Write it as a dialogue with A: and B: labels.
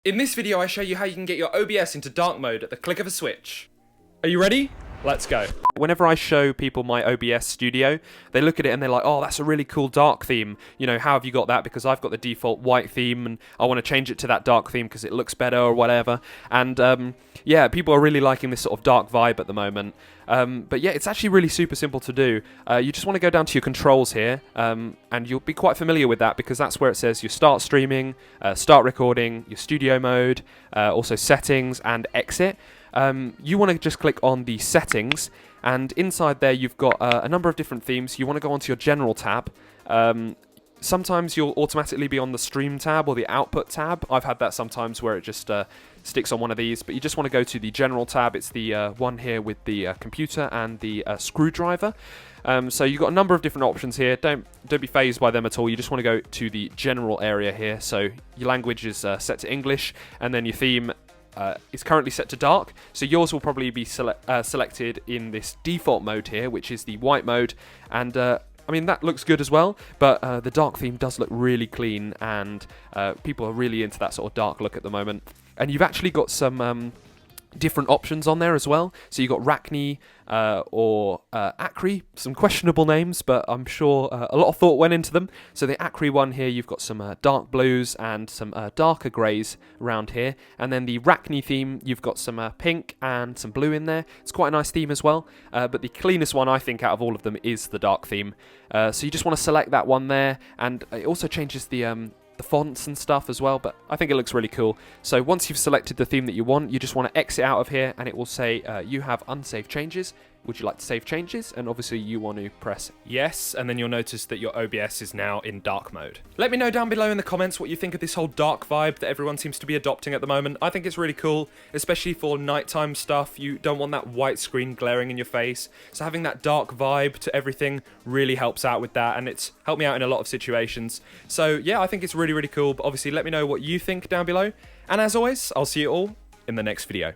A: In this video, I show you how you can get your OBS into dark mode at the click of a switch. Are you ready? Let's go. Whenever I show people my OBS studio, they look at it and they're like, oh, that's a really cool dark theme. You know, how have you got that? Because I've got the default white theme and I want to change it to that dark theme because it looks better or whatever. And yeah, people are really liking this sort of dark vibe at the moment. But yeah, it's actually really super simple to do. You just want to go down to your controls here, and you'll be quite familiar with that because that's where it says your start streaming, start recording, your studio mode, also settings and exit. You want to just click on the settings, and inside there you've got a number of different themes. You want to go onto your general tab. Sometimes you'll automatically be on the stream tab or the output tab. I've had that sometimes where it just sticks on one of these, but you just want to go to the general tab. It's the one here with the computer and the screwdriver. So you've got a number of different options here. Don't be phased by them at all. You just want to go to the general area here. So your language is set to English, and then your theme is currently set to dark, so yours will probably be selected in this default mode here, which is the white mode, and I mean that looks good as well, but the dark theme does look really clean, and people are really into that sort of dark look at the moment. And you've actually got some different options on there as well. So you've got Rachni or Acri, some questionable names, but I'm sure a lot of thought went into them. So the Acri one here, you've got some dark blues and some darker greys around here. And then the Rachni theme, you've got some pink and some blue in there. It's quite a nice theme as well. But the cleanest one, I think, out of all of them is the dark theme. So you just want to select that one there. And it also changes the fonts and stuff as well, but I think it looks really cool. So once you've selected the theme that you want, you just want to exit out of here, and it will say you have unsaved changes. Would you like to save changes? And obviously you want to press yes, and then you'll notice that your OBS is now in dark mode. Let me know down below in the comments what you think of this whole dark vibe that everyone seems to be adopting at the moment. I think it's really cool, especially for nighttime stuff. You don't want that white screen glaring in your face, so having that dark vibe to everything really helps out with that, and it's helped me out in a lot of situations. So yeah, I think it's really, really cool, but obviously let me know what you think down below, and as always, I'll see you all in the next video.